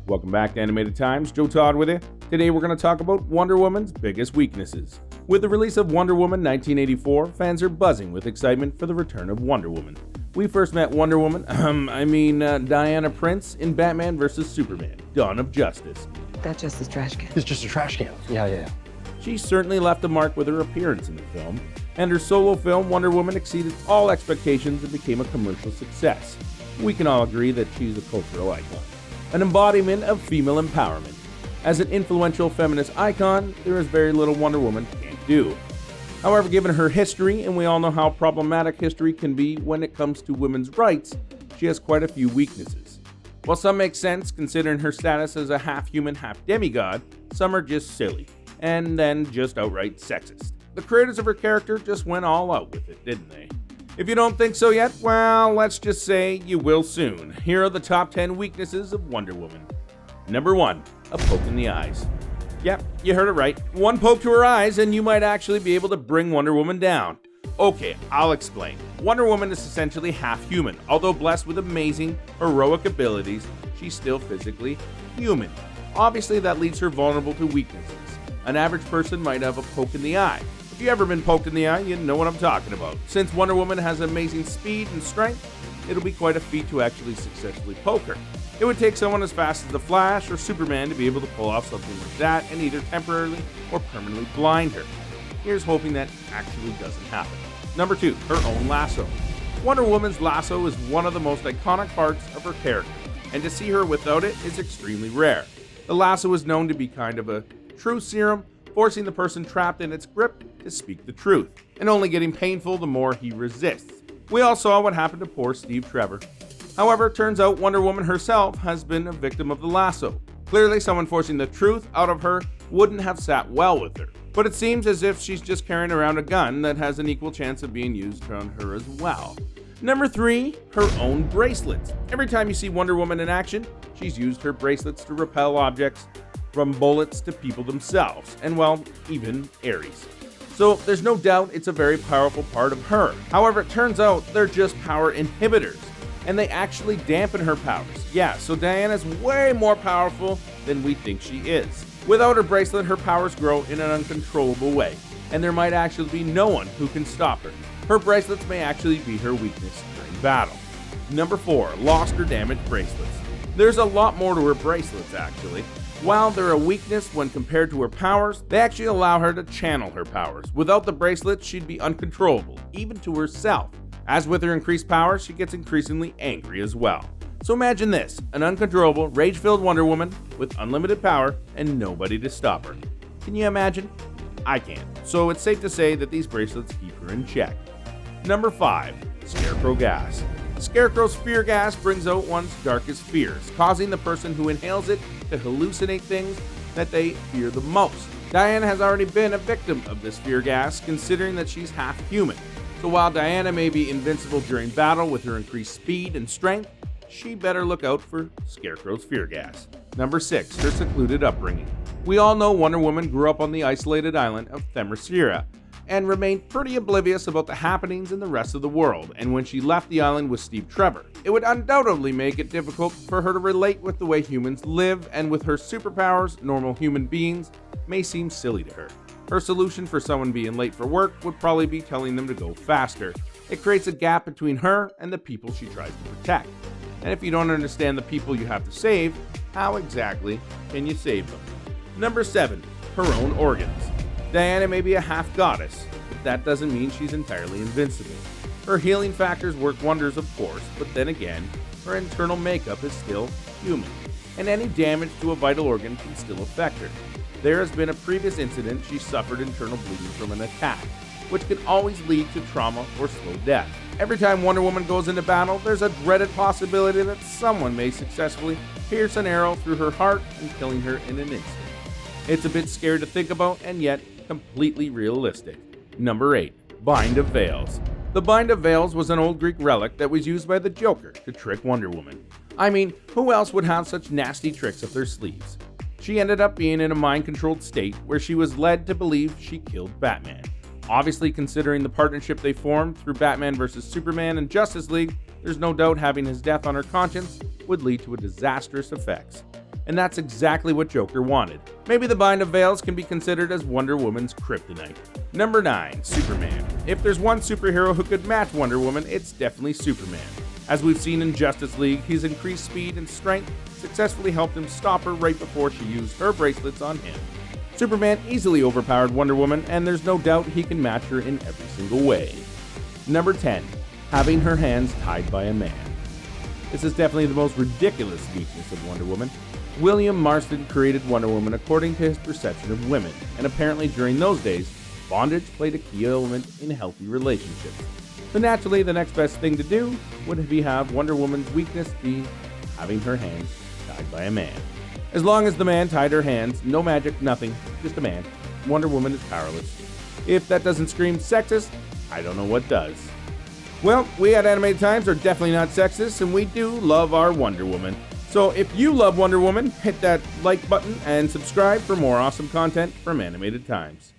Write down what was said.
Welcome back to Animated Times, Joe Todd with you. Today we're going to talk about Wonder Woman's biggest weaknesses. With the release of Wonder Woman 1984, fans are buzzing with excitement for the return of Wonder Woman. We first met Wonder Woman, Diana Prince in Batman vs. Superman, Dawn of Justice. That's just a trash can. It's just a trash can. Yeah. She certainly left a mark with her appearance in the film, and her solo film Wonder Woman exceeded all expectations and became a commercial success. We can all agree that she's a cultural icon, an embodiment of female empowerment. As an influential feminist icon, there is very little Wonder Woman can't do. However, given her history, and we all know how problematic history can be when it comes to women's rights, she has quite a few weaknesses. While some make sense considering her status as a half-human, half-demigod, some are just silly, and then just outright sexist. The creators of her character just went all out with it, didn't they? If you don't think so yet, well, let's just say you will soon. Here are the top 10 weaknesses of Wonder Woman. Number 1, a poke in the eyes. Yep, you heard it right. One poke to her eyes and you might actually be able to bring Wonder Woman down. Okay, I'll explain. Wonder Woman is essentially half-human. Although blessed with amazing, heroic abilities, she's still physically human. Obviously, that leaves her vulnerable to weaknesses. An average person might have a poke in the eye. If you've ever been poked in the eye, you know what I'm talking about. Since Wonder Woman has amazing speed and strength, it'll be quite a feat to actually successfully poke her. It would take someone as fast as the Flash or Superman to be able to pull off something like that and either temporarily or permanently blind her. Here's hoping that actually doesn't happen. Number 2, her own lasso. Wonder Woman's lasso is one of the most iconic parts of her character, and to see her without it is extremely rare. The lasso is known to be kind of a truth serum, forcing the person trapped in its grip to speak the truth, and only getting painful the more he resists. We all saw what happened to poor Steve Trevor. However, it turns out Wonder Woman herself has been a victim of the lasso. Clearly, someone forcing the truth out of her wouldn't have sat well with her. But it seems as if she's just carrying around a gun that has an equal chance of being used on her as well. Number 3, her own bracelets. Every time you see Wonder Woman in action, she's used her bracelets to repel objects, from bullets to people themselves, and well, even Ares. So there's no doubt it's a very powerful part of her. However, it turns out they're just power inhibitors, and they actually dampen her powers. Yeah, so Diana's way more powerful than we think she is. Without her bracelet, her powers grow in an uncontrollable way, and there might actually be no one who can stop her. Her bracelets may actually be her weakness during battle. Number 4, lost or damaged bracelets. There's a lot more to her bracelets actually. While they're a weakness when compared to her powers, they actually allow her to channel her powers. Without the bracelet, she'd be uncontrollable, even to herself. As with her increased power, she gets increasingly angry as well. So imagine this, an uncontrollable, rage-filled Wonder Woman with unlimited power and nobody to stop her. Can you imagine? I can't. So it's safe to say that these bracelets keep her in check. Number 5, Scarecrow gas. Scarecrow's fear gas brings out one's darkest fears, causing the person who inhales it to hallucinate things that they fear the most. Diana has already been a victim of this fear gas, considering that she's half human. So while Diana may be invincible during battle with her increased speed and strength, she better look out for Scarecrow's fear gas. Number 6, her secluded upbringing. We all know Wonder Woman grew up on the isolated island of Themyscira, and remained pretty oblivious about the happenings in the rest of the world, and when she left the island with Steve Trevor, it would undoubtedly make it difficult for her to relate with the way humans live, and with her superpowers, normal human beings may seem silly to her. Her solution for someone being late for work would probably be telling them to go faster. It creates a gap between her and the people she tries to protect. And if you don't understand the people you have to save, how exactly can you save them? Number 7, her own organs. Diana may be a half-goddess, but that doesn't mean she's entirely invincible. Her healing factors work wonders, of course, but then again, her internal makeup is still human, and any damage to a vital organ can still affect her. There has been a previous incident she suffered internal bleeding from an attack, which can always lead to trauma or slow death. Every time Wonder Woman goes into battle, there's a dreaded possibility that someone may successfully pierce an arrow through her heart and killing her in an instant. It's a bit scary to think about, and yet completely realistic. Number 8, Bind of Veils. The Bind of Veils was an old Greek relic that was used by the Joker to trick Wonder Woman. I mean, who else would have such nasty tricks up their sleeves? She ended up being in a mind-controlled state where she was led to believe she killed Batman. Obviously, considering the partnership they formed through Batman vs. Superman and Justice League, there's no doubt having his death on her conscience would lead to a disastrous effects. and that's exactly what Joker wanted. Maybe the Bind of Veils can be considered as Wonder Woman's kryptonite. Number 9. Superman. If there's one superhero who could match Wonder Woman, it's definitely Superman. As we've seen in Justice League, his increased speed and strength successfully helped him stop her right before she used her bracelets on him. Superman easily overpowered Wonder Woman, and there's no doubt he can match her in every single way. Number 10. Having her hands tied by a man. This is definitely the most ridiculous weakness of Wonder Woman. William Marston created Wonder Woman according to his perception of women, and apparently during those days, bondage played a key element in healthy relationships. So naturally, the next best thing to do would be have Wonder Woman's weakness be having her hands tied by a man. As long as the man tied her hands, no magic, nothing, just a man, Wonder Woman is powerless. If that doesn't scream sexist, I don't know what does. Well, we at Animated Times are definitely not sexist, and we do love our Wonder Woman. So if you love Wonder Woman, hit that like button and subscribe for more awesome content from Animated Times.